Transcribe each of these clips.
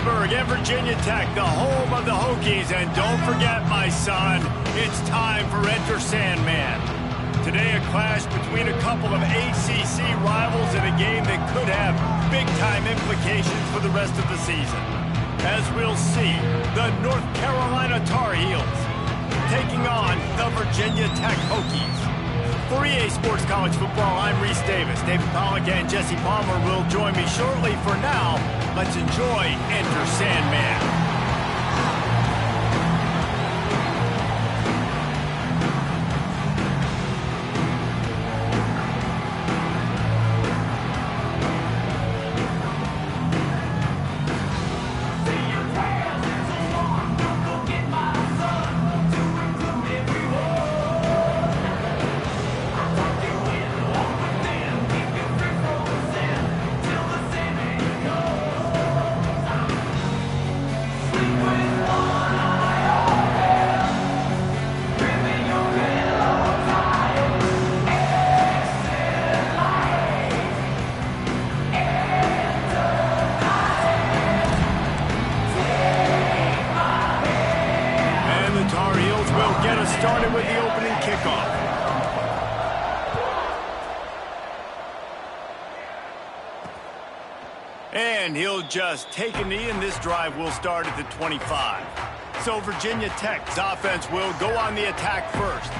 Pittsburgh and Virginia Tech, the home of the Hokies. And don't forget, my son, it's time for Enter Sandman. Today, a clash between a couple of ACC rivals in a game that could have big-time implications for the rest of the season. As we'll see, the North Carolina Tar Heels taking on the Virginia Tech Hokies. For EA Sports College Football, I'm Reese Davis. David Pollack and Jesse Palmer will join me shortly. For now, let's enjoy Enter Sandman. Started with the opening kickoff. And he'll just take a knee, and this drive will start at the 25. So Virginia Tech's offense will go on the attack first.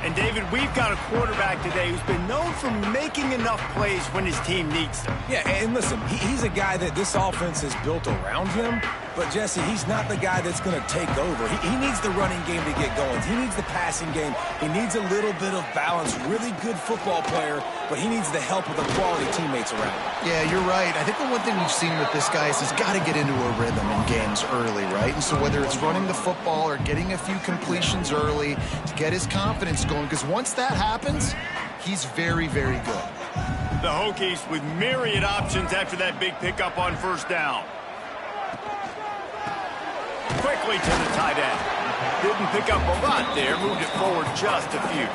And David, we've got a quarterback today who's been known for making enough plays when his team needs them. Yeah, and listen, he's a guy that this offense is built around him. But, Jesse, he's not the guy that's going to take over. He needs the running game to get going. He needs the passing game. He needs a little bit of balance. Really good football player, but he needs the help of the quality teammates around him. Yeah, you're right. I think the one thing we've seen with this guy is he's got to get into a rhythm in games early, right? And so whether it's running the football or getting a few completions early to get his confidence going, because once that happens, he's very, very good. The Hokies with myriad options after that big pickup on first down. Quickly to the tight end. Didn't pick up a lot there, moved it forward just a few.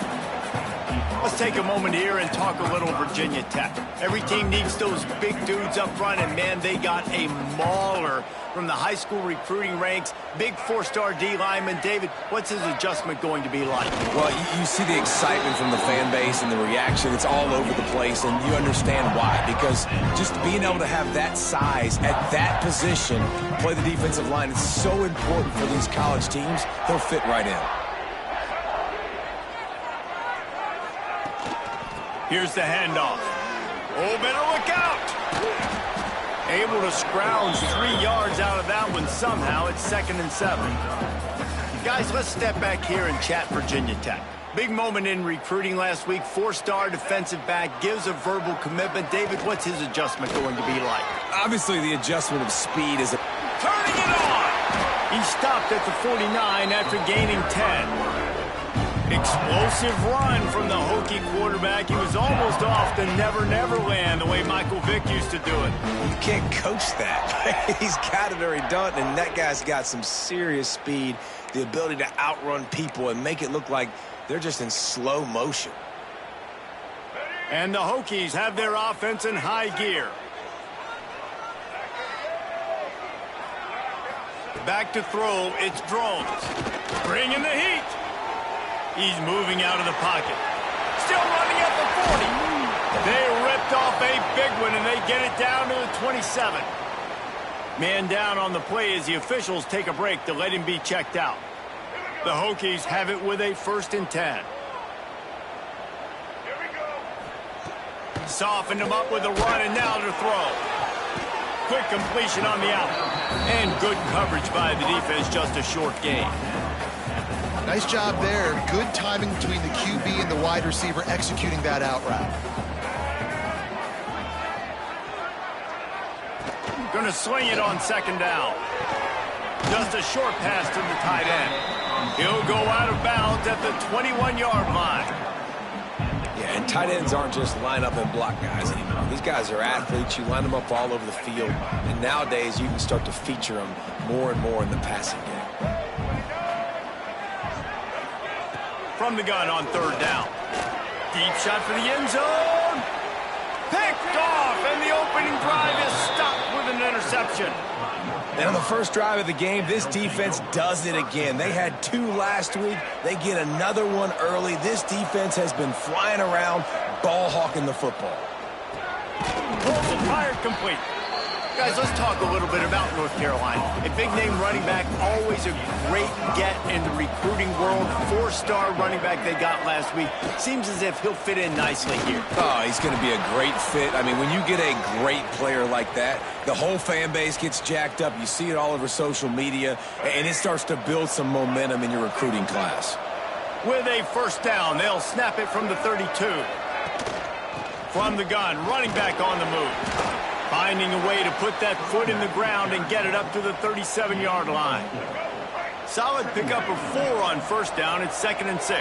Let's take a moment here and talk a little Virginia Tech. Every team needs those big dudes up front, and man, they got a mauler from the high school recruiting ranks. Big four-star D lineman. David, what's his adjustment going to be like? Well, you see the excitement from the fan base and the reaction. It's all over the place, and you understand why. Because just being able to have that size at that position, play the defensive line, it's so important for these college teams. He'll fit right in. Here's the handoff. Oh, better look out! Able to scrounge 3 yards out of that one somehow. It's 2nd and 7. Guys, let's step back here and chat Virginia Tech. Big moment in recruiting last week. 4-star defensive back gives a verbal commitment. David, what's his adjustment going to be like? Obviously, the adjustment of speed is turning it on! He stopped at the 49 after gaining 10. Explosive run from the Hokie quarterback. He was almost off the Never Never Land, the way Michael Vick used to do it. You can't coach that. He's got it or he doesn't, and that guy's got some serious speed, the ability to outrun people and make it look like they're just in slow motion. And the Hokies have their offense in high gear. Back to throw, it's Drones. Bringing the heat. He's moving out of the pocket. Still running at the 40. They ripped off a big one, and they get it down to the 27. Man down on the play as the officials take a break to let him be checked out. The Hokies have it with a 1st and 10. Softened him up with a run, and now to throw. Quick completion on the out. And good coverage by the defense, just a short gain. Nice job there. Good timing between the QB and the wide receiver executing that out route. Going to sling it on 2nd down. Just a short pass to the tight end. He'll go out of bounds at the 21-yard line. Yeah, and tight ends aren't just line up and block guys anymore. These guys are athletes. You line them up all over the field. And nowadays, you can start to feature them more and more in the passing game. From the gun on 3rd down. Deep shot for the end zone. Picked off, and the opening drive is stopped with an interception. And on the first drive of the game, this defense does it again. They had 2 last week. They get another one early. This defense has been flying around, ball hawking the football. Pulls and fired complete. Guys, let's talk a little bit about North Carolina. A big-name running back, always a great get in the recruiting world. 4-star running back they got last week. Seems as if he'll fit in nicely here. Oh, he's going to be a great fit. I mean, when you get a great player like that, the whole fan base gets jacked up. You see it all over social media, and it starts to build some momentum in your recruiting class. With a first down, they'll snap it from the 32. From the gun, running back on the move. Finding a way to put that foot in the ground and get it up to the 37-yard line. Solid pickup of 4 on first down. It's 2nd and 6.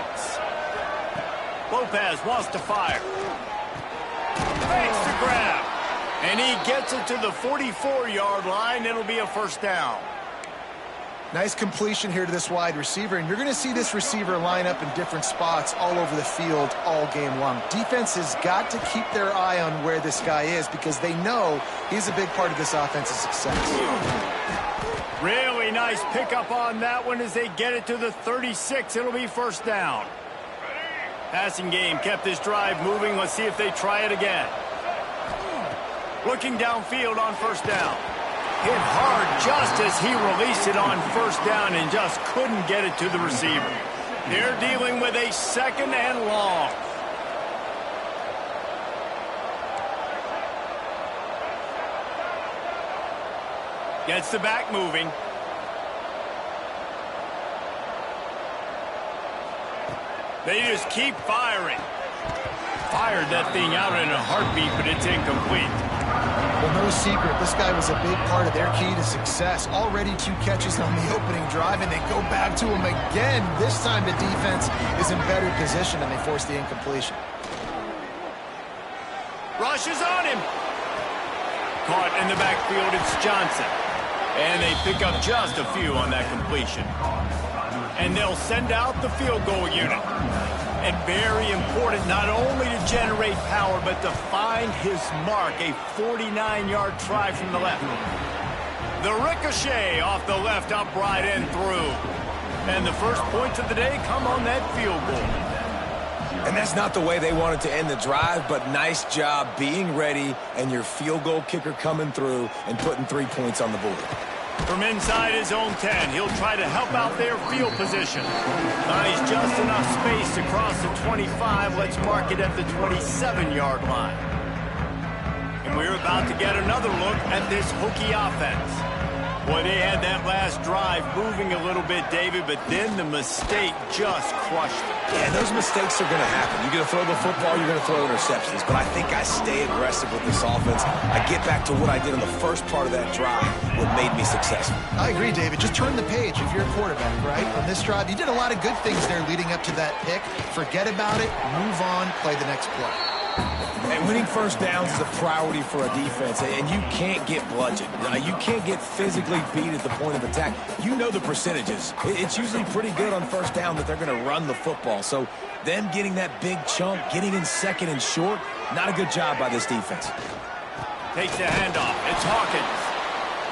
Lopez wants to fire. Fakes to grab. And he gets it to the 44-yard line. It'll be a first down. Nice completion here to this wide receiver, and you're going to see this receiver line up in different spots all over the field all game long. Defense has got to keep their eye on where this guy is because they know he's a big part of this offensive success. Really nice pickup on that one as they get it to the 36. It'll be first down. Passing game kept this drive moving. Let's see if they try it again. Looking downfield on first down. Hit hard just as he released it on first down and just couldn't get it to the receiver. They're dealing with a 2nd and long. Gets the back moving. They just keep firing. Fired that thing out in a heartbeat, but it's incomplete. Well, no secret, this guy was a big part of their key to success. Already 2 catches on the opening drive, and they go back to him again. This time the defense is in better position, and they force the incompletion. Rushes on him. Caught in the backfield, it's Johnson. And they pick up just a few on that completion. And they'll send out the field goal unit. And very important not only to generate power, but to find his mark, a 49-yard try from the left. The ricochet off the left, upright and through. And the first points of the day come on that field goal. And that's not the way they wanted to end the drive, but nice job being ready and your field goal kicker coming through and putting 3 points on the board. From inside his own 10, he'll try to help out their field position. Finds just enough space to cross the 25. Let's mark it at the 27-yard line. And we're about to get another look at this Hokie offense. Boy, they had that last drive moving a little bit, David, but then the mistake just crushed them. Yeah, those mistakes are going to happen. You're going to throw the football, you're going to throw interceptions. But I think I stay aggressive with this offense. I get back to what I did in the first part of that drive, what made me successful. I agree, David. Just turn the page if you're a quarterback, right? On this drive, you did a lot of good things there leading up to that pick. Forget about it, move on, play the next play. And winning first downs is a priority for a defense, and you can't get bludgeoned. You can't get physically beat at the point of attack. You know the percentages. It's usually pretty good on first down that they're going to run the football. So them getting that big chunk, getting in 2nd and short, not a good job by this defense. Takes the handoff. It's Hawkins.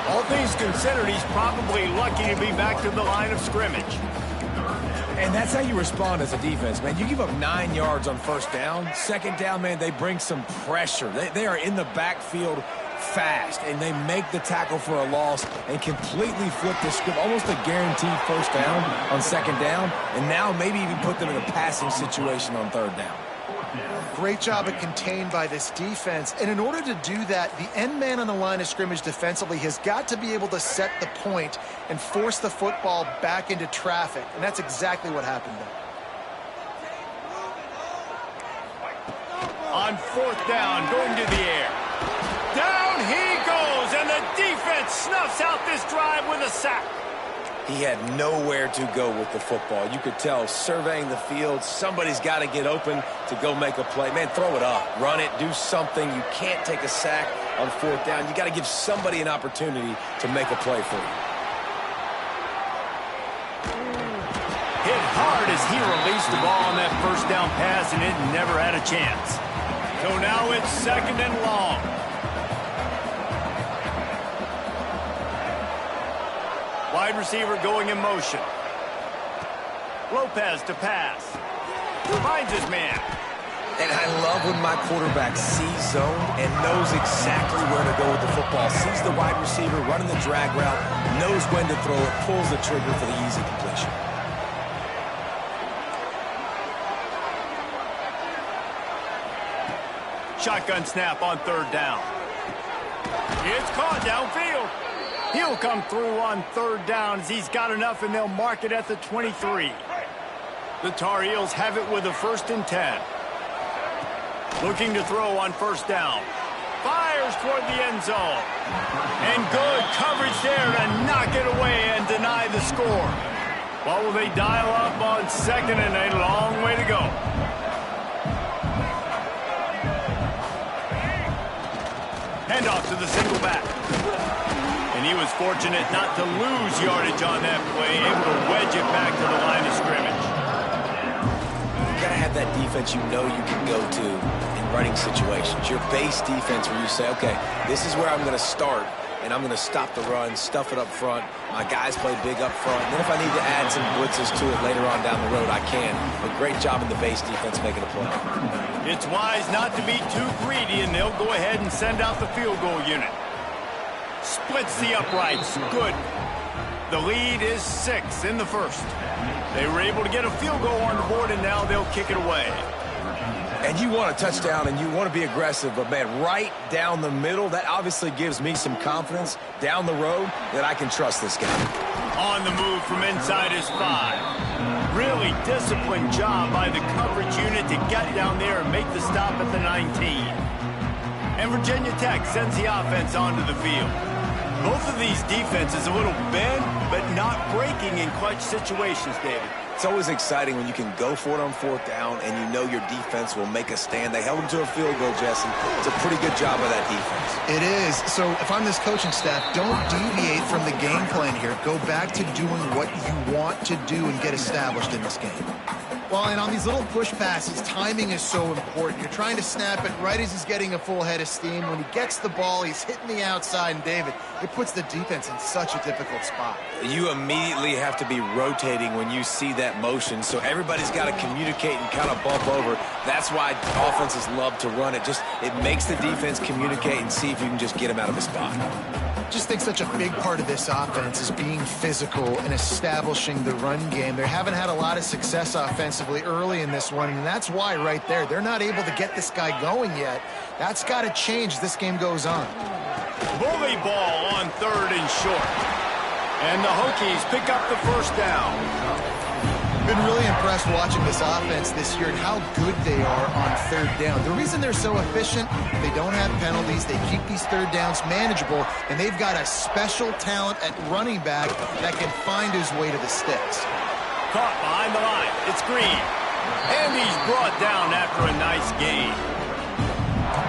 All things considered, he's probably lucky to be back to the line of scrimmage. And that's how you respond as a defense, man. You give up 9 yards on first down. 2nd down, man, they bring some pressure. They are in the backfield fast, and they make the tackle for a loss and completely flip the script. Almost a guaranteed first down on 2nd down, and now maybe even put them in a passing situation on 3rd down. Great job of contained by this defense. And in order to do that, the end man on the line of scrimmage defensively has got to be able to set the point and force the football back into traffic. And that's exactly what happened there. On 4th down, going to the air. Down he goes, and the defense snuffs out this drive with a sack. He had nowhere to go with the football. You could tell, surveying the field, somebody's got to get open to go make a play. Man, throw it up, run it, do something. You can't take a sack on 4th down. You got to give somebody an opportunity to make a play for you. Hit hard as he released the ball on that first down pass, and it never had a chance. So now it's 2nd and long. Wide receiver going in motion. Lopez to pass. Finds his man. And I love when my quarterback sees zone and knows exactly where to go with the football. Sees the wide receiver running the drag route, knows when to throw it, pulls the trigger for the easy completion. Shotgun snap on 3rd down. It's caught downfield. He'll come through on 3rd down as he's got enough, and they'll mark it at the 23. The Tar Heels have it with a 1st and 10. Looking to throw on 1st down. Fires toward the end zone. And good coverage there to knock it away and deny the score. What will they dial up on 2nd and a long way to go? Handoff to the single back. And he was fortunate not to lose yardage on that play, able to wedge it back to the line of scrimmage. You gotta have that defense you know you can go to in running situations. Your base defense where you say, okay, this is where I'm gonna start, and I'm gonna stop the run, stuff it up front. My guys play big up front. And then if I need to add some blitzes to it later on down the road, I can. But great job in the base defense making a play. It's wise not to be too greedy, and they'll go ahead and send out the field goal unit. Splits the uprights. Good. The lead is 6 in the 1st. They were able to get a field goal on the board, and now they'll kick it away. And you want a touchdown, and you want to be aggressive, but, man, right down the middle, that obviously gives me some confidence down the road that I can trust this guy. On the move from inside his 5. Really disciplined job by the coverage unit to get down there and make the stop at the 19. And Virginia Tech sends the offense onto the field. Both of these defenses a little bent, but not breaking in clutch situations, David. It's always exciting when you can go for it on 4th down and you know your defense will make a stand. They held them to a field goal, Jesse. It's a pretty good job of that defense. It is. So if I'm this coaching staff, don't deviate from the game plan here. Go back to doing what you want to do and get established in this game. Well, and on these little push passes, timing is so important. You're trying to snap it right as he's getting a full head of steam. When he gets the ball, he's hitting the outside, and David, it puts the defense in such a difficult spot. You immediately have to be rotating when you see that motion, so everybody's got to communicate and kind of bump over. That's why offenses love to run it. It makes the defense communicate and see if you can just get him out of a spot. Just think such a big part of this offense is being physical and establishing the run game. They haven't had a lot of success offensively early in this one, and that's why right there, they're not able to get this guy going yet. That's got to change as this game goes on. Bully ball on 3rd and short. And the Hokies pick up the 1st down. Been really impressed watching this offense this year and how good they are on 3rd down. The reason they're so efficient, they don't have penalties, they keep these 3rd downs manageable, and they've got a special talent at running back that can find his way to the sticks. Caught behind the line. It's Green. And he's brought down after a nice gain.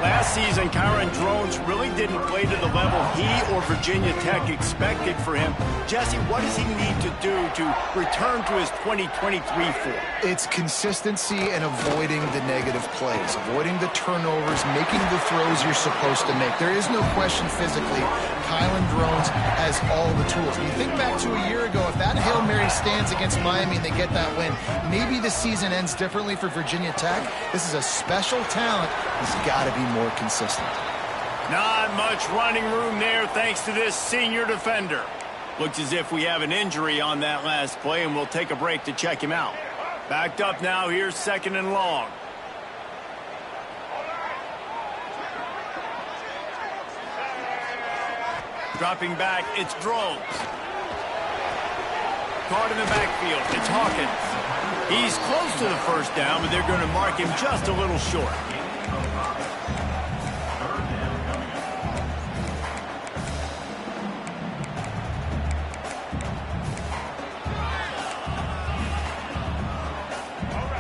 Last season, Kyron Drones really didn't play to the level he or Virginia Tech expected for him. Jesse, what does he need to do to return to his 2023 form? It's consistency and avoiding the negative plays, avoiding the turnovers, making the throws you're supposed to make. There is no question physically, Kyron Drones has all the tools. When you think back to a year ago, if that Hail Mary stands against Miami and they get that win, maybe the season ends differently for Virginia Tech. This is a special talent. He's got to be more consistent. Not much running room there thanks to this senior defender. Looks as if we have an injury on that last play, and we'll take a break to check him out. Backed up now, here's 2nd and long. Dropping back, it's Drones. Caught in the backfield, it's Hawkins. He's close to the 1st down, but they're going to mark him just a little short.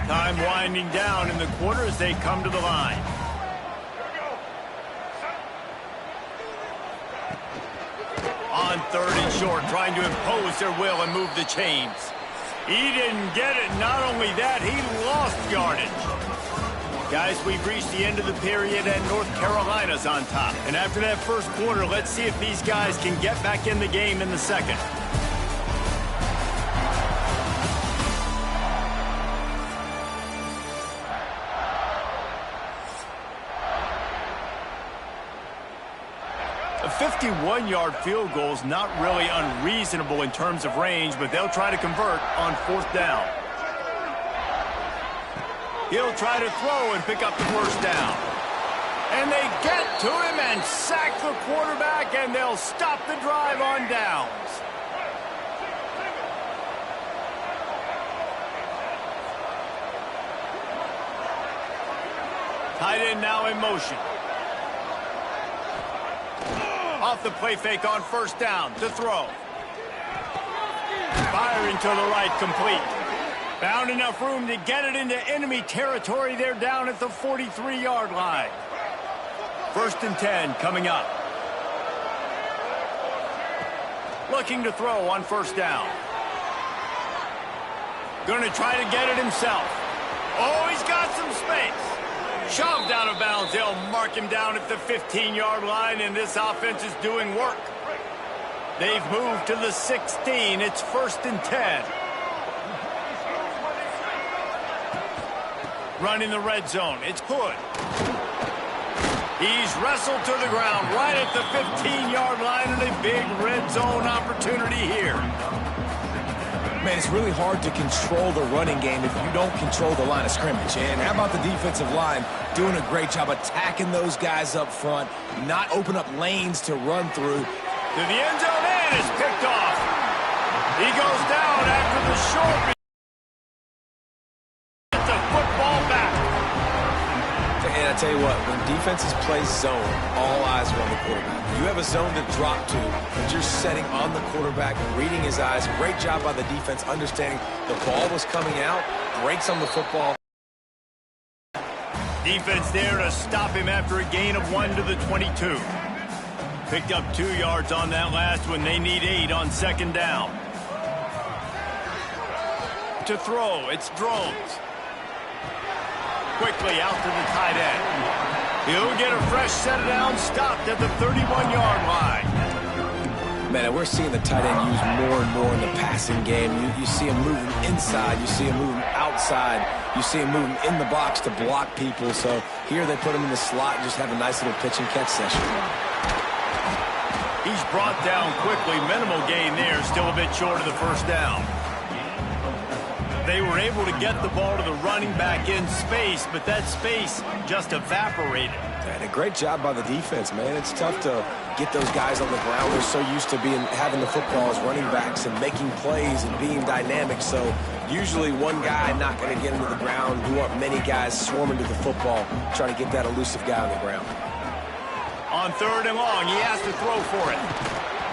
Time winding down in the quarter as they come to the line. On 3rd and short, trying to impose their will and move the chains. He didn't get it. Not only that, he lost yardage. Guys, we've reached the end of the period, and North Carolina's on top. And after that 1st quarter, let's see if these guys can get back in the game in the 2nd. 51-yard field goal is not really unreasonable in terms of range, but they'll try to convert on 4th down. He'll try to throw and pick up the 1st down. And they get to him and sack the quarterback, and they'll stop the drive on downs. Tight end now in motion. Off the play fake on 1st down to throw. Firing to the right, complete. Found enough room to get it into enemy territory. They're down at the 43-yard line. 1st and 10 coming up. Looking to throw on 1st down. Going to try to get it himself. Oh, he's got some space. Shoved out of bounds. They'll mark him down at the 15-yard line, and this offense is doing work. They've moved to the 16. It's 1st and 10. Running the red zone. It's Hood. He's wrestled to the ground right at the 15-yard line, and a big red zone opportunity here. Man, it's really hard to control the running game if you don't control the line of scrimmage. And how about the defensive line doing a great job attacking those guys up front, not open up lanes to run through. To the end zone, and is picked off. He goes down after the short. Get the football back. And I tell you what, when defenses play zone, all eyes are on the quarterback. You have a zone to drop to, but you're setting on the quarterback, reading his eyes. Great job by the defense, understanding the ball was coming out, breaks on the football. Defense there to stop him after a gain of 1 to the 22. Picked up 2 yards on that last one. They need 8 on 2nd down. To throw, it's Drones. Quickly out to the tight end. He'll get a fresh set of downs, stopped at the 31-yard line. Man, we're seeing the tight end used more and more in the passing game. You see him moving inside. You see him moving outside. You see him moving in the box to block people. So here they put him in the slot and just have a nice little pitch and catch session. He's brought down quickly. Minimal gain there. Still a bit short of the 1st down. They were able to get the ball to the running back in space, but that space just evaporated. And a great job by the defense, man. It's tough to get those guys on the ground. They're so used to having the football as running backs and making plays and being dynamic. So usually one guy not going to get into the ground. You want many guys swarming to the football, trying to get that elusive guy on the ground. On 3rd and long, he has to throw for it.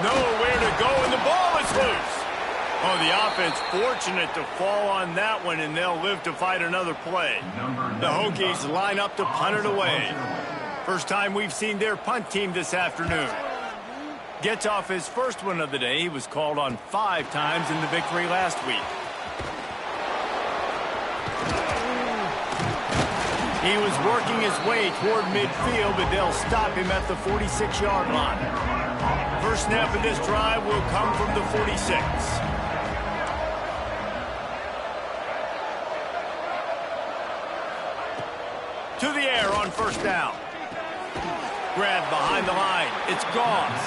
Nowhere to go, and the ball is loose. Oh, the offense fortunate to fall on that one, and they'll live to fight another play. The Hokies line up to punt it away. First time we've seen their punt team this afternoon. Gets off his first one of the day. He was called on 5 times in the victory last week. He was working his way toward midfield, but they'll stop him at the 46-yard line. First snap of this drive will come from the 46. To the air on 1st down. Grabbed behind the line. It's Goss.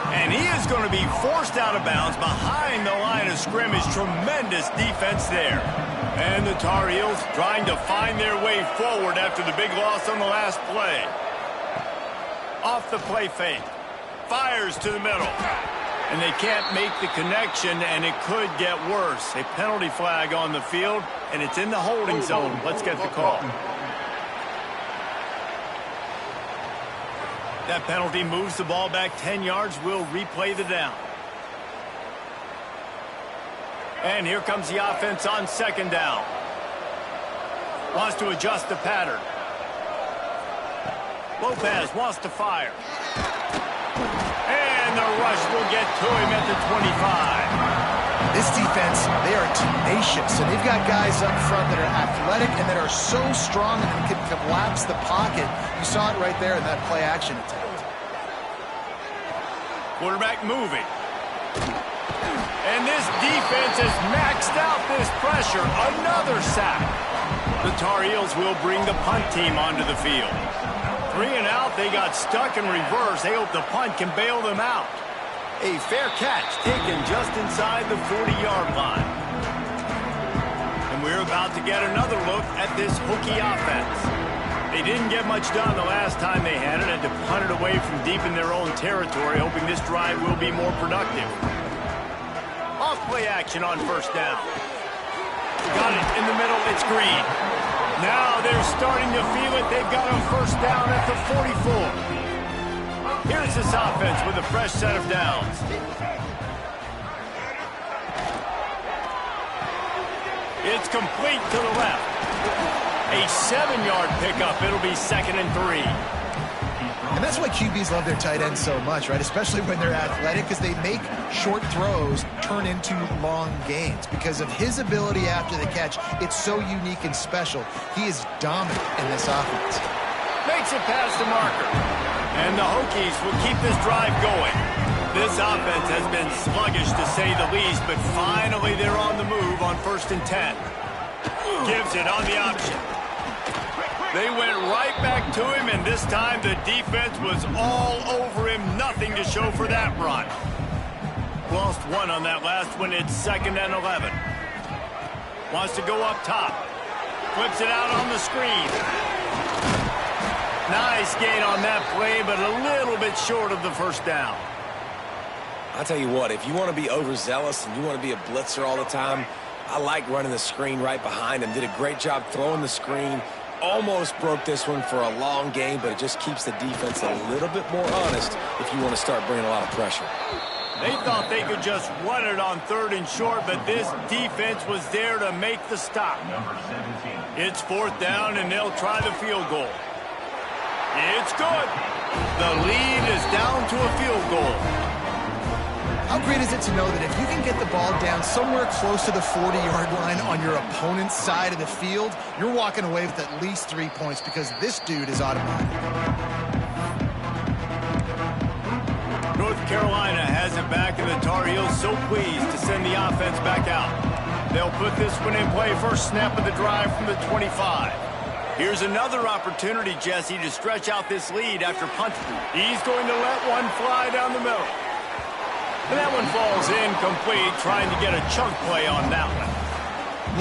And he is going to be forced out of bounds behind the line of scrimmage. Tremendous defense there. And the Tar Heels trying to find their way forward after the big loss on the last play. Off the play fake. Fires to the middle. And they can't make the connection, and it could get worse. A penalty flag on the field, and it's in the holding zone. Let's get the call. That penalty moves the ball back 10 yards. We'll replay the down. And here comes the offense on 2nd down. Wants to adjust the pattern. Lopez wants to fire. And the rush will get to him at the 25. This defense, they are tenacious, and they've got guys up front that are athletic and that are so strong and can collapse the pocket. You saw it right there in that play-action attempt. Quarterback moving. And this defense has maxed out this pressure. Another sack. The Tar Heels will bring the punt team onto the field. 3 and out, they got stuck in reverse. They hope the punt can bail them out. A fair catch taken just inside the 40-yard line. And we're about to get another look at this Hokie offense. They didn't get much done the last time they had it, and to punt it away from deep in their own territory, hoping this drive will be more productive. Off-play action on first down. Got it in the middle. It's Green. Now they're starting to feel it. They've got a first down at the 44. Here's this offense with a fresh set of downs. It's complete to the left. A 7-yard pickup. It'll be 2nd and 3. And that's why QBs love their tight ends so much, right? Especially when they're athletic, because they make short throws turn into long gains. Because of his ability after the catch, it's so unique and special. He is dominant in this offense. Makes it past the marker. And the Hokies will keep this drive going. This offense has been sluggish to say the least, but finally they're on the move on 1st and 10. Gives it on the option. They went right back to him, and this time the defense was all over him. Nothing to show for that run. Lost 1 on that last one. It's 2nd and 11. Wants to go up top. Flips it out on the screen. Nice gain on that play, but a little bit short of the first down. I'll tell you what, if you want to be overzealous and you want to be a blitzer all the time, I like running the screen right behind him. Did a great job throwing the screen. Almost broke this one for a long game, but it just keeps the defense a little bit more honest if you want to start bringing a lot of pressure. They thought they could just run it on 3rd and short, but this defense was there to make the stop. It's 4th down, and they'll try the field goal. It's good. The lead is down to a field goal. How great is it to know that if you can get the ball down somewhere close to the 40-yard line on your opponent's side of the field, you're walking away with at least 3 points because this dude is automatic. North Carolina has it back, and the Tar Heels so pleased to send the offense back out. They'll put this one in play. First snap of the drive from the 25. Here's another opportunity, Jesse, to stretch out this lead after punting. He's going to let one fly down the middle. And that one falls incomplete, trying to get a chunk play on that one.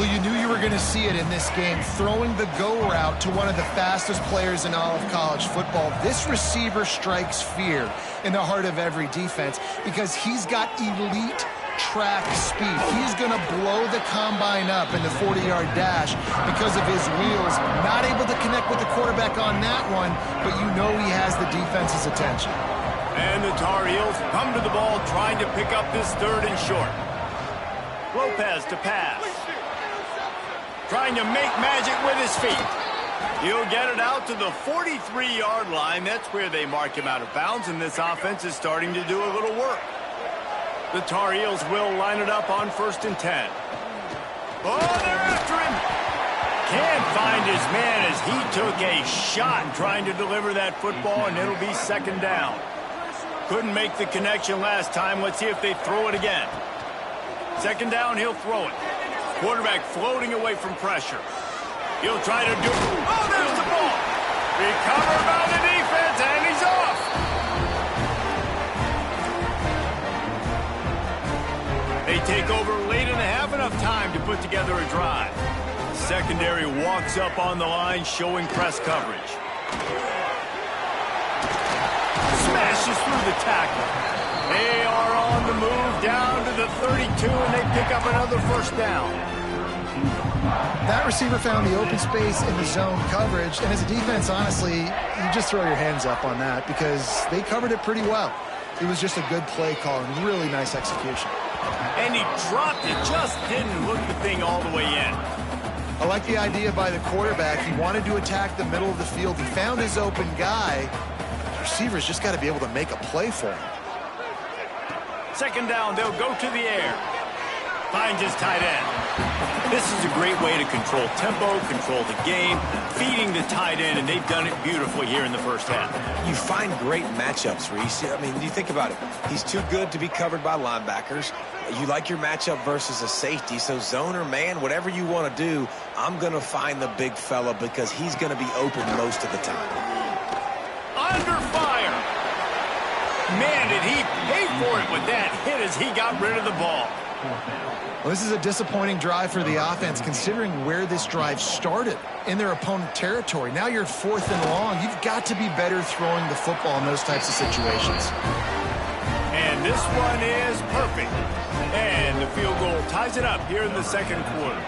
Well, you knew you were going to see it in this game, throwing the go route to one of the fastest players in all of college football. This receiver strikes fear in the heart of every defense because he's got elite track speed. He's going to blow the combine up in the 40-yard dash because of his wheels. Not able to connect with the quarterback on that one, but you know he has the defense's attention. And the Tar Heels come to the ball trying to pick up this 3rd and short. Lopez to pass. Trying to make magic with his feet. He'll get it out to the 43-yard line. That's where they mark him out of bounds, and this offense is starting to do a little work. The Tar Heels will line it up on 1st and 10. Oh, they're after him. Can't find his man as he took a shot trying to deliver that football, and it'll be 2nd down. Couldn't make the connection last time. Let's see if they throw it again. 2nd down, he'll throw it. Quarterback floating away from pressure. He'll try to do... Oh, there's the ball. Recovered by the defense, and he's off. They take over late in the half, enough time to put together a drive. Secondary walks up on the line, showing press coverage. Smashes through the tackle. They are on the move down to the 32, and they pick up another first down. That receiver found the open space in the zone coverage, and as a defense, honestly, you just throw your hands up on that because they covered it pretty well. It was just a good play call and really nice execution. And he dropped it, just didn't look the thing all the way in. I like the idea by the quarterback. He wanted to attack the middle of the field. He found his open guy. The receiver's just got to be able to make a play for him. 2nd down, they'll go to the air. Finds his tight end. This is a great way to control tempo, control the game, feeding the tight end, and they've done it beautifully here in the first half. You find great matchups, Reese. I mean, you think about it. He's too good to be covered by linebackers. You like your matchup versus a safety, so zone or man, whatever you want to do, I'm going to find the big fella because he's going to be open most of the time. under fire. Man, did he pay for it with that hit as he got rid of the ball. Well, this is a disappointing drive for the offense, considering where this drive started, in their opponent territory. Now you're 4th and long. You've got to be better throwing the football in those types of situations. And this one is perfect. And the field goal ties it up here in the second quarter.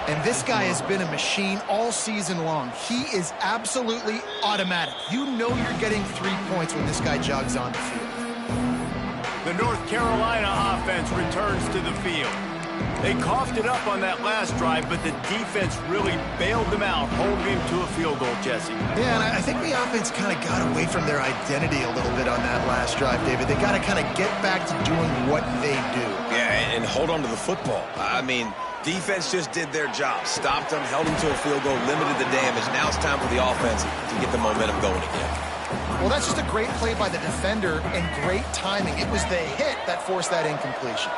And this guy has been a machine all season long. He is absolutely automatic. You know you're getting 3 points when this guy jogs on the field. The North Carolina offense returns to the field. They coughed it up on that last drive, but the defense really bailed them out, holding him to a field goal, Jesse. Yeah, and I think the offense kind of got away from their identity a little bit on that last drive, David. They got to kind of get back to doing what they do. Yeah, and hold on to the football. I mean, defense just did their job. Stopped them, held them to a field goal, limited the damage. Now it's time for the offense to get the momentum going again. Well, that's just a great play by the defender and great timing. It was the hit that forced that incompletion.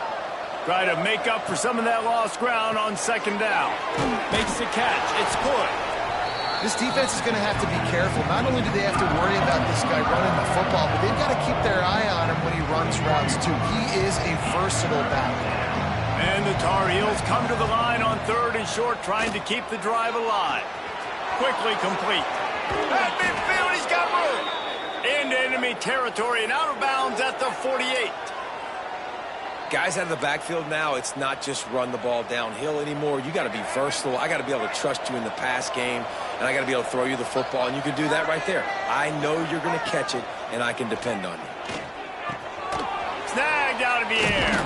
Try to make up for some of that lost ground on second down. Makes the catch. It's good. This defense is going to have to be careful. Not only do they have to worry about this guy running the football, but they've got to keep their eye on him when he runs routes, too. He is a versatile back. And the Tar Heels come to the line on 3rd and short, trying to keep the drive alive. Quickly complete. At midfield, he's got room. Into enemy territory and out of bounds at the 48. Guys out of the backfield now, it's not just run the ball downhill anymore. You got to be versatile. I got to be able to trust you in the pass game, and I got to be able to throw you the football, and you can do that right there. I know you're going to catch it, and I can depend on you. Snagged out of the air.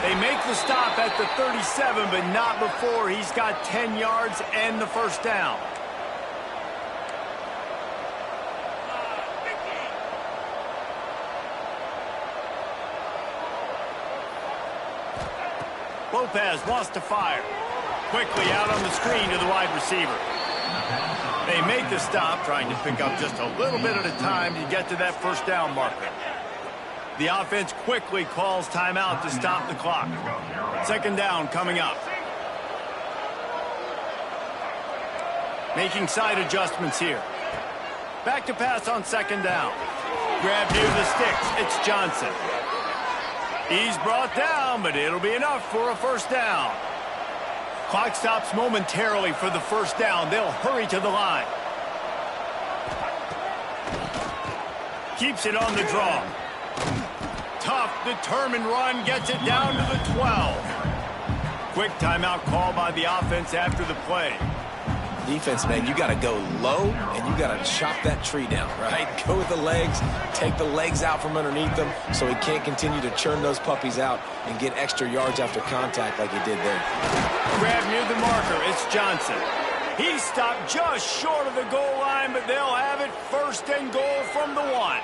They make the stop at the 37, but not before he's got 10 yards and the first down. Lopez wants to fire. Quickly out on the screen to the wide receiver. They make the stop, trying to pick up just a little bit at a time to get to that first down marker. The offense quickly calls timeout to stop the clock. Second down coming up. Making side adjustments here. Back to pass on second down. Grab near the sticks. It's Johnson. He's brought down, but it'll be enough for a first down. Clock stops momentarily for the first down. They'll hurry to the line. Keeps it on the draw. Tough, determined run gets it down to the 12. Quick timeout call by the offense after the play. Defense, man, you got to go low, and you got to chop that tree down, right? Go with the legs, take the legs out from underneath them so he can't continue to churn those puppies out and get extra yards after contact like he did there. Grab near the marker. It's Johnson. He stopped just short of the goal line, but they'll have it first and goal from the 1.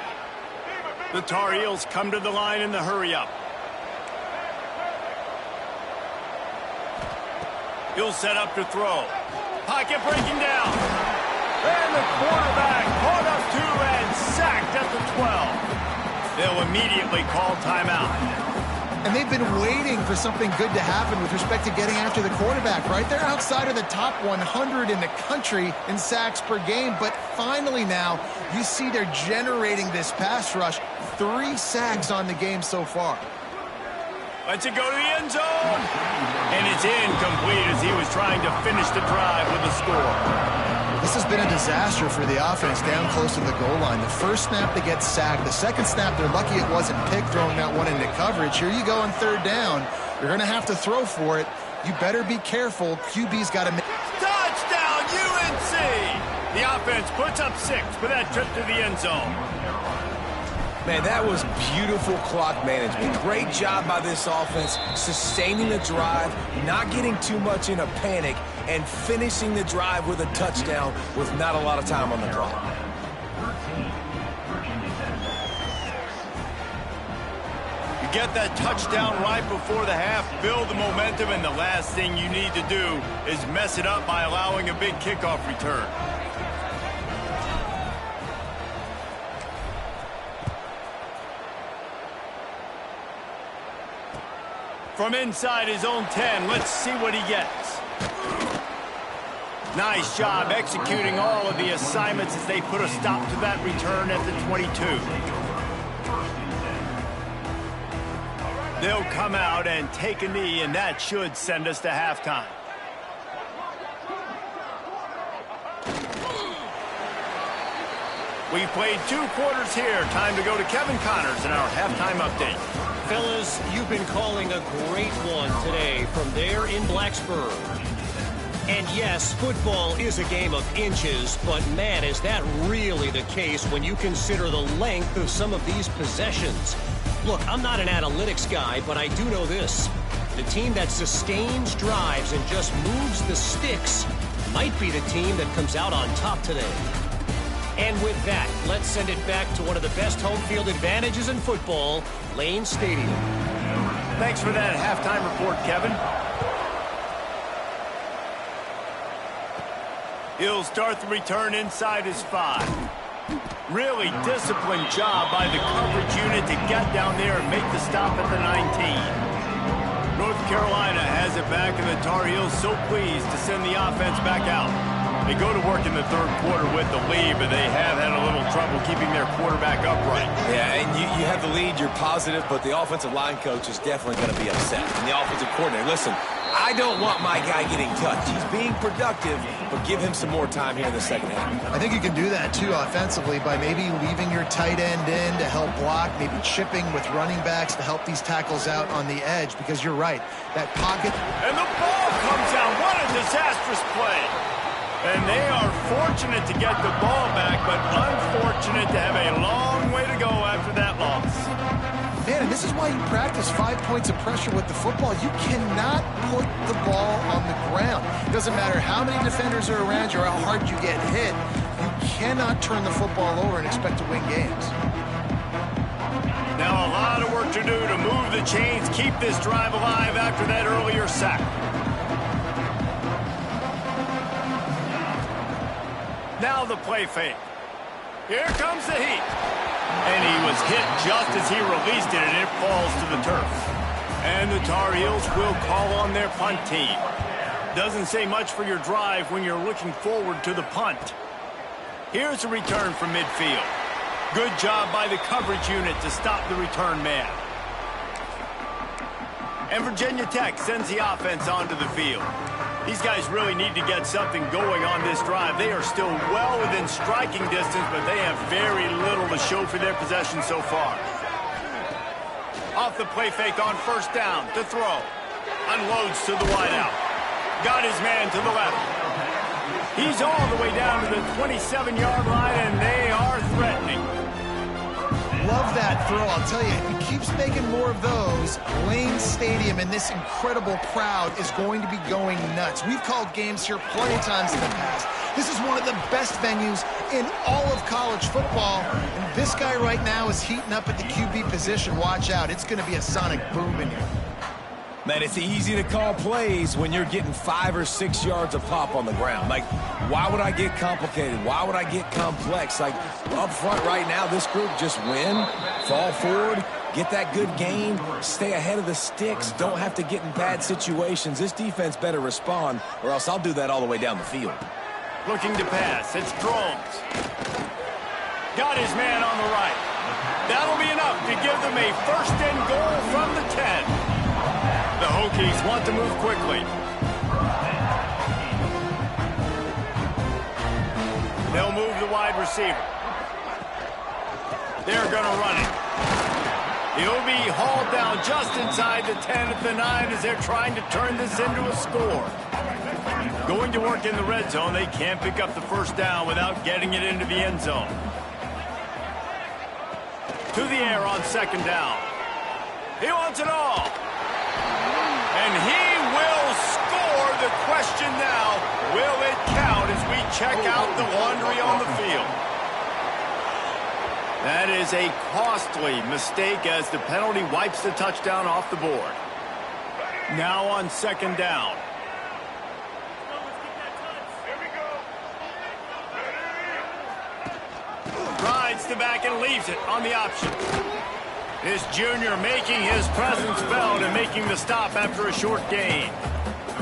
The Tar Heels come to the line in the hurry-up. He'll set up to throw. Pocket breaking down. And the quarterback caught up to and sacked at the 12. They'll immediately call timeout. And they've been waiting for something good to happen with respect to getting after the quarterback, right? They're outside of the top 100 in the country in sacks per game, but finally now you see they're generating this pass rush. 3 sacks on the game so far. Lets it go to the end zone. And it's incomplete as he was trying to finish the drive with a score. This has been a disaster for the offense down close to the goal line. The first snap they get sacked. The second snap, they're lucky it wasn't picked, throwing that one into coverage. Here you go on 3rd down. You're going to have to throw for it. You better be careful. QB's got to make... Touchdown, UNC! The offense puts up 6 for that trip to the end zone. Man, that was beautiful clock management. Great job by this offense, sustaining the drive, not getting too much in a panic, and finishing the drive with a touchdown with not a lot of time on the clock. You get that touchdown right before the half, build the momentum, and the last thing you need to do is mess it up by allowing a big kickoff return. From inside his own 10, let's see what he gets. Nice job executing all of the assignments as they put a stop to that return at the 22. They'll come out and take a knee, and that should send us to halftime. We've played 2 quarters here. Time to go to Kevin Connors in our halftime update. Fellas, you've been calling a great one today from there in Blacksburg. And yes, football is a game of inches, but man, is that really the case when you consider the length of some of these possessions. Look, I'm not an analytics guy, but I do know this. The team that sustains drives and just moves the sticks might be the team that comes out on top today. And with that, let's send it back to one of the best home field advantages in football, Lane Stadium. Thanks for that halftime report, Kevin. He'll start the return inside his 5. Really disciplined job by the coverage unit to get down there and make the stop at the 19. North Carolina has it back, and the Tar Heels so pleased to send the offense back out. They go to work in the 3rd quarter with the lead, but they have had a little trouble keeping their quarterback upright. Yeah, and you have the lead, you're positive, but the offensive line coach is definitely going to be upset. And the offensive coordinator, listen, I don't want my guy getting touched. He's being productive, but give him some more time here in the second half. I think you can do that, too, offensively, by maybe leaving your tight end in to help block, maybe chipping with running backs to help these tackles out on the edge, because you're right, that pocket. And the ball comes out. What a disastrous play. And they are fortunate to get the ball back, but unfortunate to have a long way to go after that loss. Man, and this is why you practice 5 points of pressure with the football. You cannot put the ball on the ground. It doesn't matter how many defenders are around you or how hard you get hit. You cannot turn the football over and expect to win games. Now a lot of work to do to move the chains, keep this drive alive after that earlier sack. Now the play fake. Here comes the heat. And he was hit just as he released it, and it falls to the turf. And the Tar Heels will call on their punt team. Doesn't say much for your drive when you're looking forward to the punt. Here's a return from midfield. Good job by the coverage unit to stop the return man. And Virginia Tech sends the offense onto the field. These guys really need to get something going on this drive. They are still well within striking distance, but they have very little to show for their possession so far. Off the play fake on 1st down to throw. Unloads to the wideout. Got his man to the left. He's all the way down to the 27-yard line, and they are threatening. Love that throw. I'll tell you, if he keeps making more of those, Lane Stadium and this incredible crowd is going to be going nuts. We've called games here plenty of times in the past. This is one of the best venues in all of college football, and this guy right now is heating up at the QB position. Watch out. It's going to be a sonic boom in here. Man, it's easy to call plays when you're getting 5 or 6 yards of pop on the ground. Like, why would I get complicated? Why would I get complex? Like, up front right now, this group just win, fall forward, get that good gain, stay ahead of the sticks, don't have to get in bad situations. This defense better respond, or else I'll do that all the way down the field. Looking to pass. It's Drones. Got his man on the right. That'll be enough to give them a 1st and goal from the 10. The Hokies want to move quickly. They'll move the wide receiver. They're going to run it. He'll be hauled down just inside the 10 at the 9 as they're trying to turn this into a score. Going to work in the red zone. They can't pick up the 1st down without getting it into the end zone. To the air on 2nd down. He wants it all. And he will score. The question now, will it count as we check out the laundry on the field? That is a costly mistake as the penalty wipes the touchdown off the board. Now on 2nd down. Rides the back and leaves it on the option. This junior making his presence felt and making the stop after a short gain.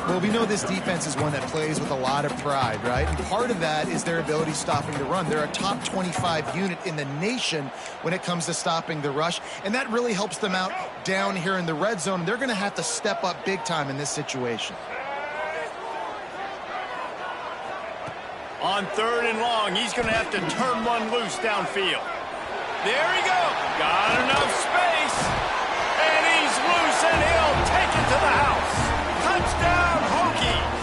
Well, we know this defense is one that plays with a lot of pride, right? And part of that is their ability stopping the run. They're a top 25 unit in the nation when it comes to stopping the rush, and that really helps them out down here in the red zone. They're going to have to step up big time in this situation. On 3rd and long, he's going to have to turn one loose downfield. There he goes. Got enough space. And he's loose, and he'll take it to the house. Touchdown, Hokies!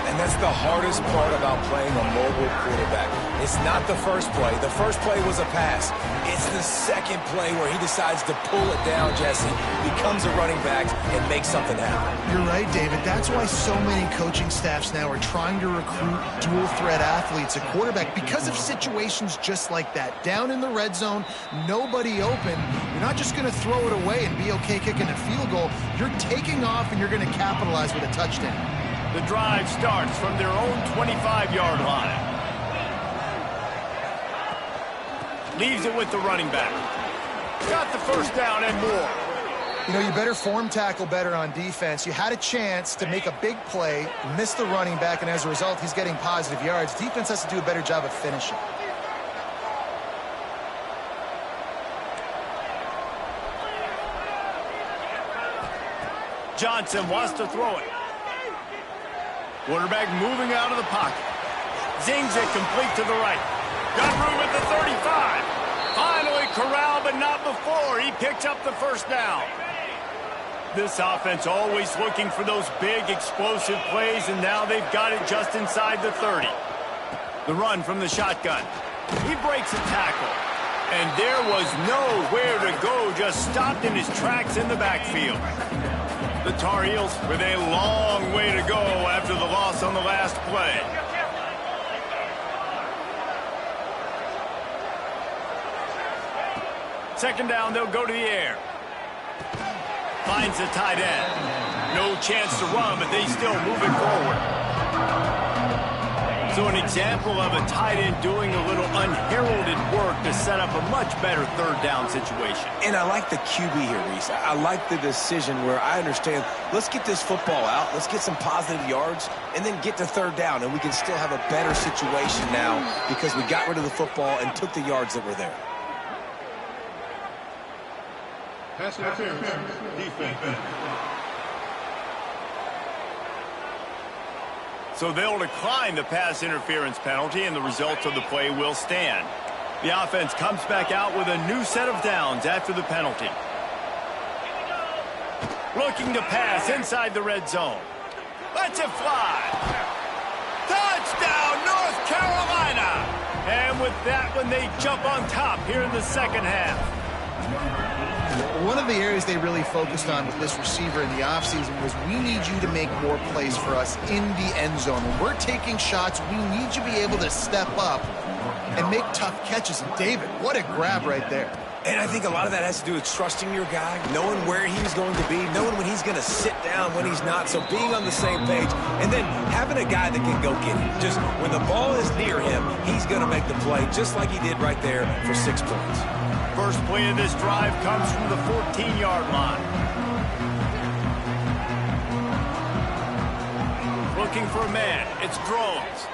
And that's the hardest part about playing a mobile quarterback. It's not the first play. The first play was a pass. It's the second play where he decides to pull it down, Jesse, becomes a running back, and makes something happen. You're right, David. That's why so many coaching staffs now are trying to recruit dual-threat athletes at quarterback because of situations just like that. Down in the red zone, nobody open. You're not just going to throw it away and be okay kicking a field goal. You're taking off, and you're going to capitalize with a touchdown. The drive starts from their own 25-yard line. Leaves it with the running back. Got the first down and more. You know, you better form tackle better on defense. You had a chance to make a big play, missed the running back, and as a result, he's getting positive yards. Defense has to do a better job of finishing. Johnson wants to throw it. Quarterback moving out of the pocket. Zings it complete to the right. Got room at the 35. Finally corralled, but not before. He picked up the first down. This offense always looking for those big, explosive plays, and now they've got it just inside the 30. The run from the shotgun. He breaks a tackle. And there was nowhere to go, just stopped in his tracks in the backfield. The Tar Heels with a long way to go after the loss on the last play. Second down, they'll go to the air. Finds the tight end. No chance to run, but they still move it forward. So an example of a tight end doing a little unheralded work to set up a much better third down situation. And I like the QB here, Reese. I like the decision where I understand, let's get this football out, let's get some positive yards, and then get to third down, and we can still have a better situation now because we got rid of the football and took the yards that were there. Pass interference. Defense. So they'll decline the pass interference penalty, and the results of the play will stand. The offense comes back out with a new set of downs after the penalty. Looking to pass inside the red zone. Lets it fly. Touchdown, North Carolina! And with that one, they jump on top here in the second half. One of the areas they really focused on with this receiver in the offseason was we need you to make more plays for us in the end zone. When we're taking shots, we need you to be able to step up and make tough catches. And David, what a grab right there. And I think a lot of that has to do with trusting your guy, knowing where he's going to be, knowing when he's going to sit down, when he's not. So being on the same page, and then having a guy that can go get it. Just when the ball is near him, he's going to make the play, just like he did right there for 6 points. First play of this drive comes from the 14-yard line. Looking for a man. It's Drones.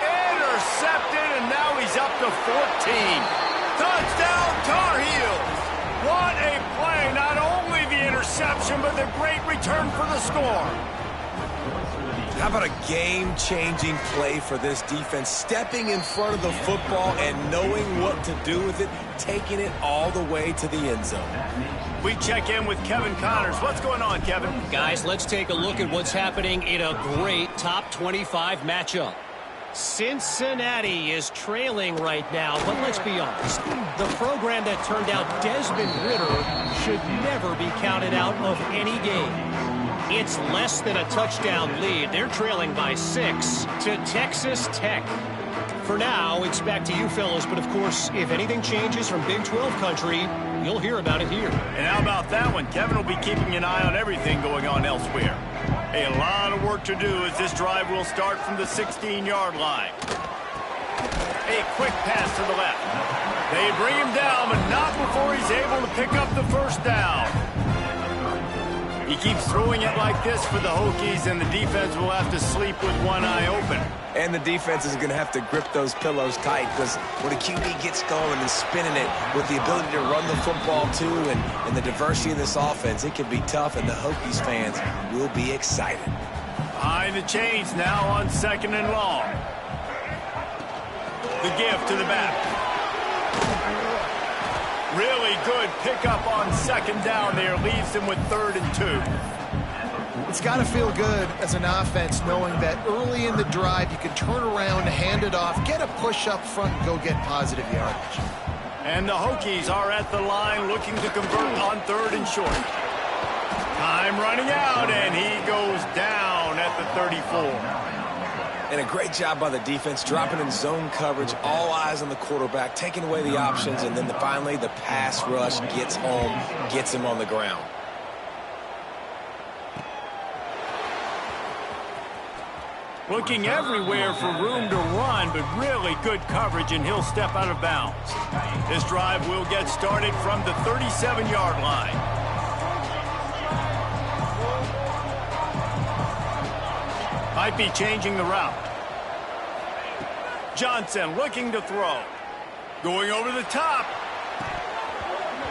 Intercepted, and now he's up to 14. Touchdown, Tar Heels. What a play. Not only the interception, but the great return for the score. How about a game-changing play for this defense? Stepping in front of the football and knowing what to do with it, taking it all the way to the end zone. We check in with Kevin Connors. What's going on, Kevin? Guys, let's take a look at what's happening in a great top 25 matchup. Cincinnati is trailing right now, but let's be honest. The program that turned out Desmond Ridder should never be counted out of any game. It's less than a touchdown lead. They're trailing by 6 to Texas Tech. For now, it's back to you fellas, but of course, if anything changes from Big 12 country, you'll hear about it here. And how about that one? Kevin will be keeping an eye on everything going on elsewhere. A lot of work to do as this drive will start from the 16-yard line. A quick pass to the left. They bring him down, but not before he's able to pick up the first down. He keeps throwing it like this for the Hokies, and the defense will have to sleep with one eye open. And the defense is going to have to grip those pillows tight, because when a QB gets going and spinning it with the ability to run the football too and the diversity of this offense, it can be tough, and the Hokies fans will be excited. Behind the chains now on 2nd and long. The give to the back. Really good pickup on 2nd down there. Leaves them with 3rd and 2. It's got to feel good as an offense knowing that early in the drive you can turn around, hand it off, get a push up front, and go get positive yardage. And the Hokies are at the line looking to convert on 3rd and short. Time running out, and he goes down at the 34. And a great job by the defense, dropping in zone coverage, all eyes on the quarterback, taking away the options, and then finally the pass rush gets home, gets him on the ground. Looking everywhere for room to run, but really good coverage, and he'll step out of bounds. This drive will get started from the 37-yard line. Might be changing the route. Johnson looking to throw. Going over the top.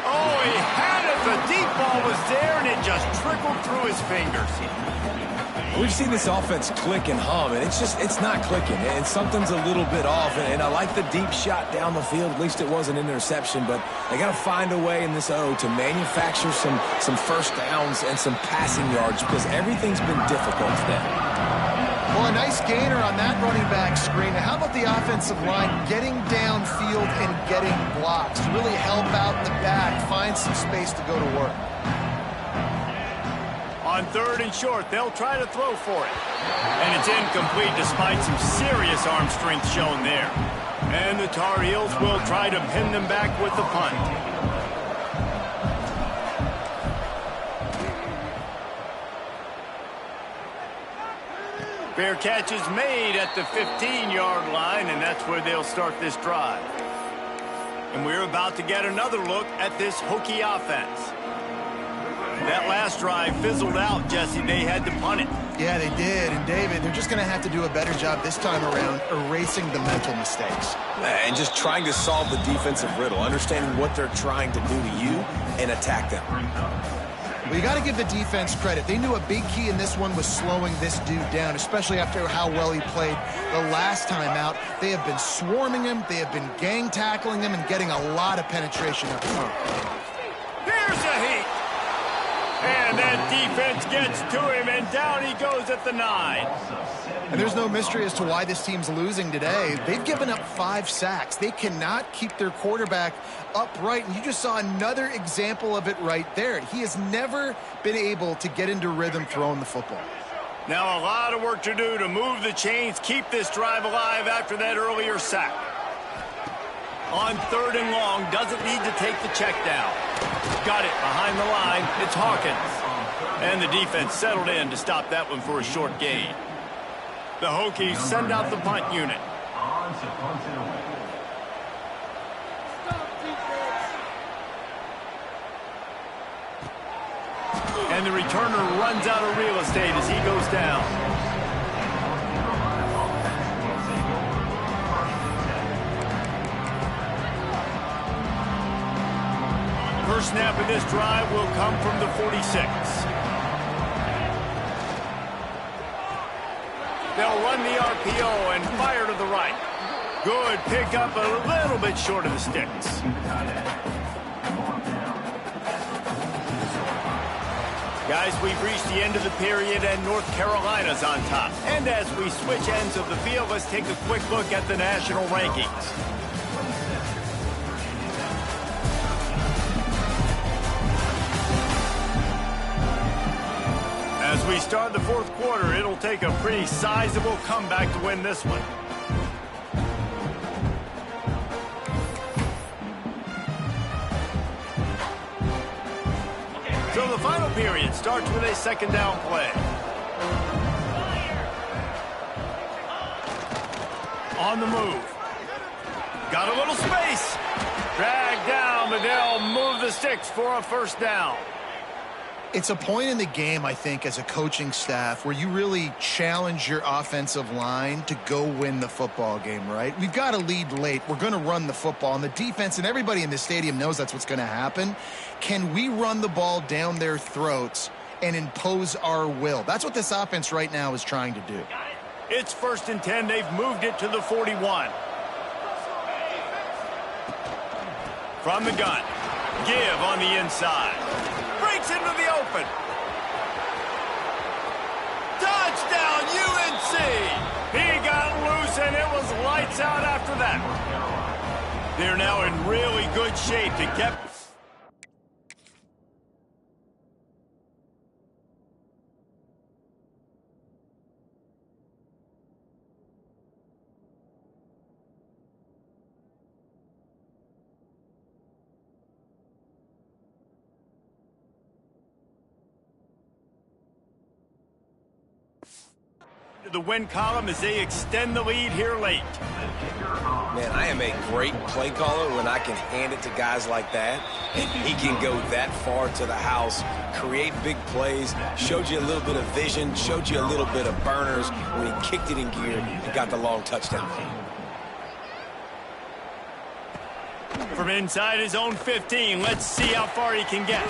Oh, he had it. The deep ball was there, and it just trickled through his fingers. We've seen this offense click and hum, and it's not clicking, and something's a little bit off. And I like the deep shot down the field. At least it wasn't an interception, but they got to find a way in this O to manufacture some first downs and some passing yards, because everything's been difficult today. Well, a nice gainer on that running back screen. How about the offensive line getting downfield and getting blocks to really help out the back, find some space to go to work? On 3rd and short, they'll try to throw for it. And it's incomplete despite some serious arm strength shown there. And the Tar Heels will try to pin them back with the punt. Fair catch is made at the 15-yard line, and that's where they'll start this drive. And we're about to get another look at this Hokie offense. That last drive fizzled out, Jesse. They had to punt it. Yeah, they did. And, David, they're just going to have to do a better job this time around erasing the mental mistakes. And just trying to solve the defensive riddle, understanding what they're trying to do to you and attack them. Well, you got to give the defense credit. They knew a big key in this one was slowing this dude down, especially after how well he played the last time out. They have been swarming him. They have been gang tackling him and getting a lot of penetration up front. Here's a heat. And that defense gets to him, and down he goes at the 9. And there's no mystery as to why this team's losing today. They've given up 5 sacks. They cannot keep their quarterback upright, and you just saw another example of it right there. He has never been able to get into rhythm throwing the football. Now a lot of work to do to move the chains, keep this drive alive after that earlier sack. On 3rd and long, doesn't need to take the check down. Got it behind the line. It's Hawkins. And the defense settled in to stop that one for a short gain. The Hokies send out the punt unit. And the returner runs out of real estate as he goes down. First snap of this drive will come from the 46. They'll run the RPO and fire to the right. Good pickup, a little bit short of the sticks. Guys, we've reached the end of the period, and North Carolina's on top. And as we switch ends of the field, let's take a quick look at the national rankings. As we start the 4th quarter, it'll take a pretty sizable comeback to win this one. So the final period starts with a 2nd down play. On the move. Got a little space. Dragged down, but they'll move the sticks for a 1st down. It's a point in the game, I think, as a coaching staff where you really challenge your offensive line to go win the football game, right? We've got a lead late. We're going to run the football. And the defense and everybody in the stadium knows that's what's going to happen. Can we run the ball down their throats and impose our will? That's what this offense right now is trying to do. It's 1st and 10. They've moved it to the 41. From the gun. Give on the inside. Breaks into the open. Touchdown, UNC! He got loose, and it was lights out after that. They're now in really good shape to get... the win column as they extend the lead here late. Man, I am a great play caller when I can hand it to guys like that. And he can go that far to the house, create big plays, showed you a little bit of vision, showed you a little bit of burners when he kicked it in gear and got the long touchdown. From inside his own 15, let's see how far he can get.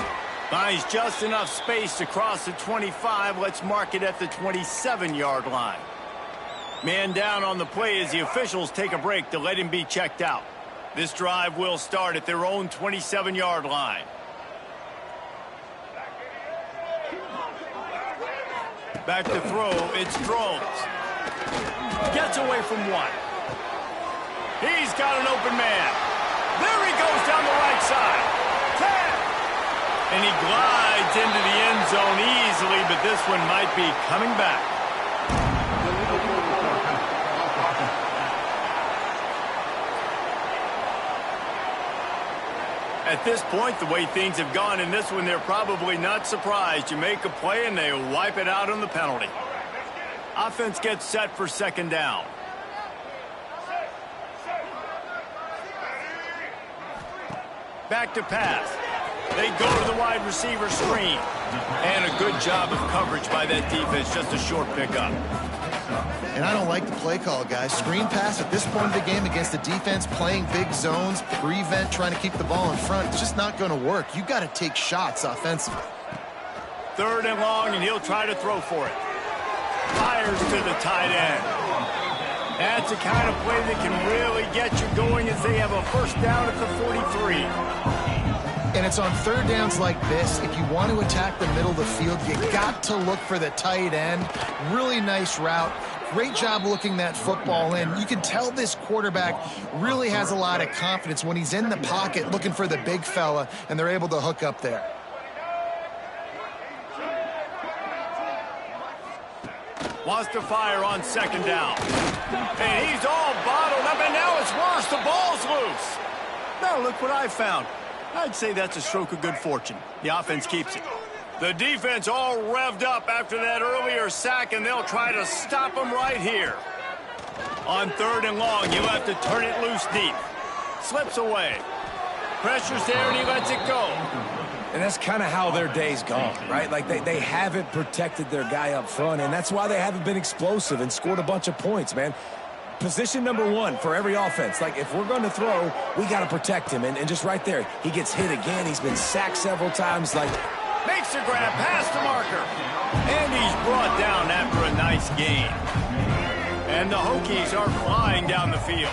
Finds just enough space to cross the 25. Let's mark it at the 27-yard line. Man down on the play as the officials take a break to let him be checked out. This drive will start at their own 27-yard line. Back to throw, it's Drones. Gets away from one. He's got an open man. There he goes down the right side. 10. And he glides into the end zone easily, but this one might be coming back. At this point, the way things have gone in this one, they're probably not surprised. You make a play and they wipe it out on the penalty. Offense gets set for 2nd down. Back to pass. They go to the wide receiver screen. And a good job of coverage by that defense. Just a short pickup. And I don't like the play call, guys. Screen pass at this point of the game against the defense, playing big zones, prevent, trying to keep the ball in front. It's just not going to work. You got to take shots offensively. 3rd and long, and he'll try to throw for it. Fires to the tight end. That's the kind of play that can really get you going as they have a 1st down at the 43. And it's on 3rd downs like this. If you want to attack the middle of the field, you got to look for the tight end. Really nice route. Great job looking that football in. You can tell this quarterback really has a lot of confidence when he's in the pocket looking for the big fella, and they're able to hook up there. Wants to fire on 2nd down. And he's all bottled up, and now it's worse. The ball's loose. Now look what I found. I'd say that's a stroke of good fortune. The offense keeps it. The defense all revved up after that earlier sack, and they'll try to stop him right here. On 3rd and long, you have to turn it loose deep. Slips away. Pressure's there, and he lets it go. And that's kind of how their day's gone, right? Like they haven't protected their guy up front, and that's why they haven't been explosive and scored a bunch of points, man. Position number 1 for every offense. Like, if we're going to throw, we got to protect him. And just right there, he gets hit again. He's been sacked several times. Like, makes the grab past the marker. And he's brought down after a nice gain. And the Hokies are flying down the field.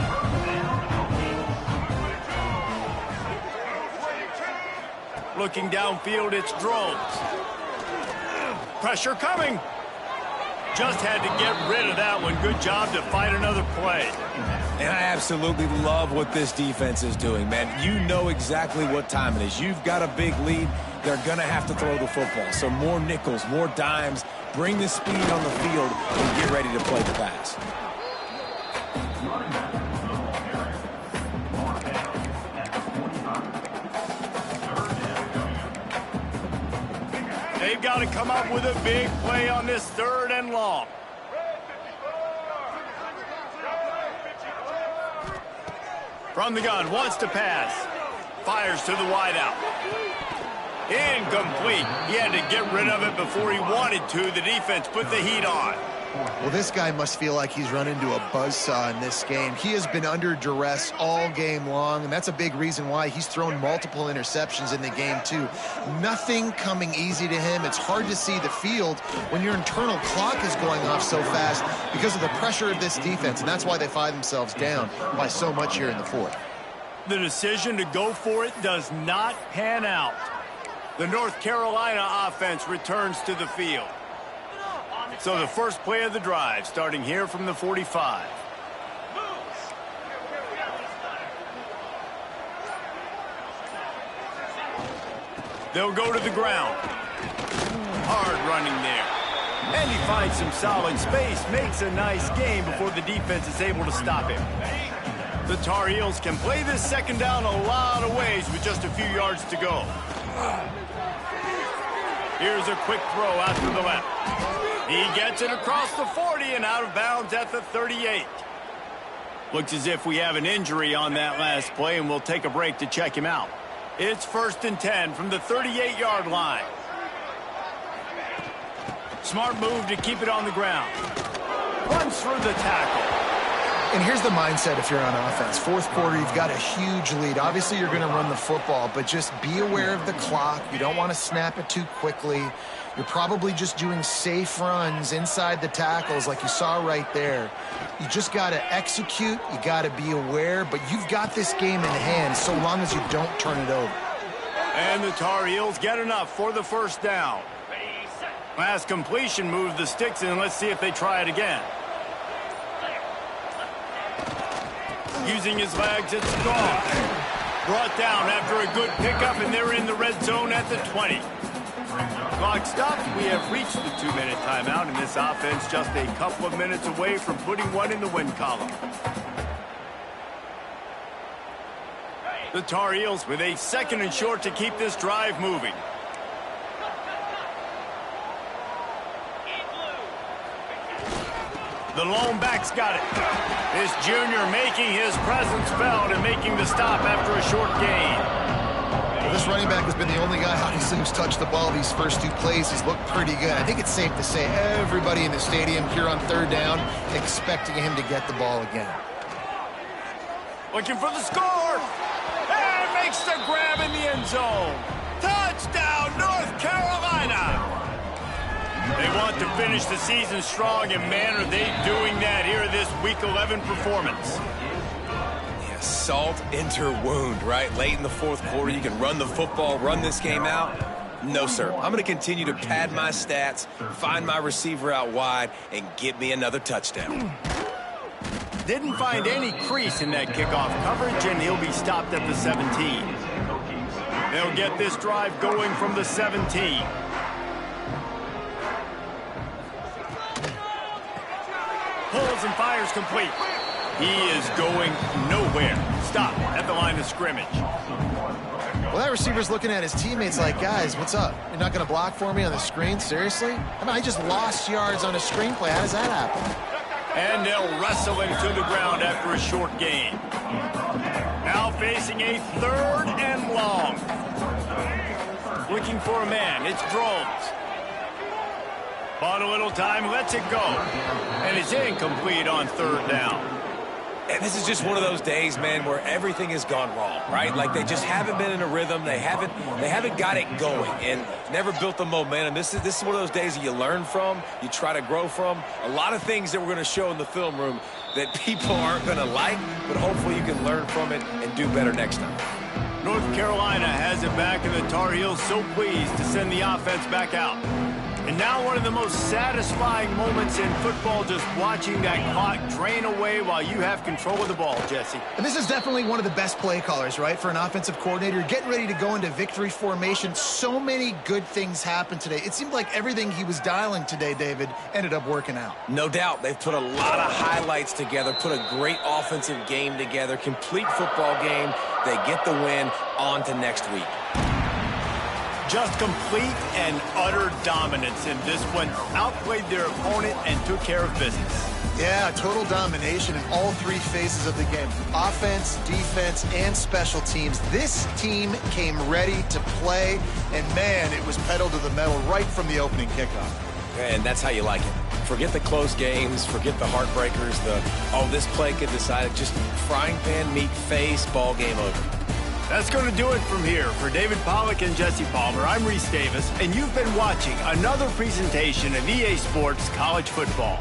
Looking downfield, it's Drones. Pressure coming. Just had to get rid of that one. Good job to fight another play. And I absolutely love what this defense is doing, man. You know exactly what time it is. You've got a big lead. They're going to have to throw the football. So more nickels, more dimes. Bring the speed on the field and get ready to play the pass. They've got to come up with a big play on this 3rd and long. From the gun, wants to pass. Fires to the wideout. Incomplete. He had to get rid of it before he wanted to. The defense put the heat on. Well, this guy must feel like he's run into a buzzsaw in this game. He has been under duress all game long, and that's a big reason why he's thrown multiple interceptions in the game, too. Nothing coming easy to him. It's hard to see the field when your internal clock is going off so fast because of the pressure of this defense, and that's why they find themselves down by so much here in the fourth. The decision to go for it does not pan out. The North Carolina offense returns to the field. So the first play of the drive, starting here from the 45. They'll go to the ground. Hard running there. And he finds some solid space, makes a nice game before the defense is able to stop him. The Tar Heels can play this second down a lot of ways with just a few yards to go. Here's a quick throw out to the left. He gets it across the 40 and out of bounds at the 38. Looks as if we have an injury on that last play, and we'll take a break to check him out. It's 1st and 10 from the 38-yard line. Smart move to keep it on the ground. Runs through the tackle. And here's the mindset if you're on offense. Fourth quarter, you've got a huge lead. Obviously, you're going to run the football, but just be aware of the clock. You don't want to snap it too quickly. You're probably just doing safe runs inside the tackles like you saw right there. You just got to execute. You got to be aware, but you've got this game in hand so long as you don't turn it over. And the Tar Heels get enough for the first down. Last completion moved the sticks in. Let's see if they try it again. Using his legs, it's gone. Brought down after a good pickup, and they're in the red zone at the 20. Clock stops. We have reached the 2-minute timeout, and this offense just a couple of minutes away from putting one in the win column. The Tar Heels with a 2nd and short to keep this drive moving. The lone back's got it. This junior making his presence felt and making the stop after a short gain. Well, this running back has been the only guy, obviously, who's touched the ball these first 2 plays. He's looked pretty good. I think it's safe to say everybody in the stadium here on 3rd down expecting him to get the ball again. Looking for the score. And makes the grab in the end zone. Touchdown, North Carolina. They want to finish the season strong, and man, are they doing that here in this Week 11 performance. Yeah, salt into wound, right? Late in the fourth quarter, you can run the football, run this game out. No, sir. I'm going to continue to pad my stats, find my receiver out wide, and get me another touchdown. Didn't find any crease in that kickoff coverage, and he'll be stopped at the 17. They'll get this drive going from the 17. Pulls and fires complete. He is going nowhere. Stop at the line of scrimmage. Well, that receiver's looking at his teammates like, guys, what's up? You're not going to block for me on the screen? Seriously? I mean, I just lost yards on a screenplay. How does that happen? And they'll wrestle him to the ground after a short gain. Now facing a 3rd and long. Looking for a man. It's Drones. Bought a little time, lets it go. And it's incomplete on 3rd down. And this is just one of those days, man, where everything has gone wrong, right? Like they just haven't been in a rhythm. They haven't got it going and never built the momentum. This is one of those days that you learn from, you try to grow from. A lot of things that we're going to show in the film room that people aren't going to like, but hopefully you can learn from it and do better next time. North Carolina has it back, and the Tar Heels so pleased to send the offense back out. And now one of the most satisfying moments in football, just watching that clock drain away while you have control of the ball, Jesse. And this is definitely one of the best play callers, right, for an offensive coordinator. Getting ready to go into victory formation. So many good things happened today. It seemed like everything he was dialing today, David, ended up working out. No doubt. They've put a lot of highlights together, put a great offensive game together, complete football game. They get the win. On to next week. Just complete and utter dominance in this one. Outplayed their opponent and took care of business. Yeah, total domination in all three phases of the game. Offense, defense, and special teams. This team came ready to play, and man, it was pedal to the metal right from the opening kickoff. And that's how you like it. Forget the close games, forget the heartbreakers, this play could decide it. Just frying pan, meat face, ball game over. That's going to do it from here. For David Pollack and Jesse Palmer, I'm Reese Davis, and you've been watching another presentation of EA Sports College Football.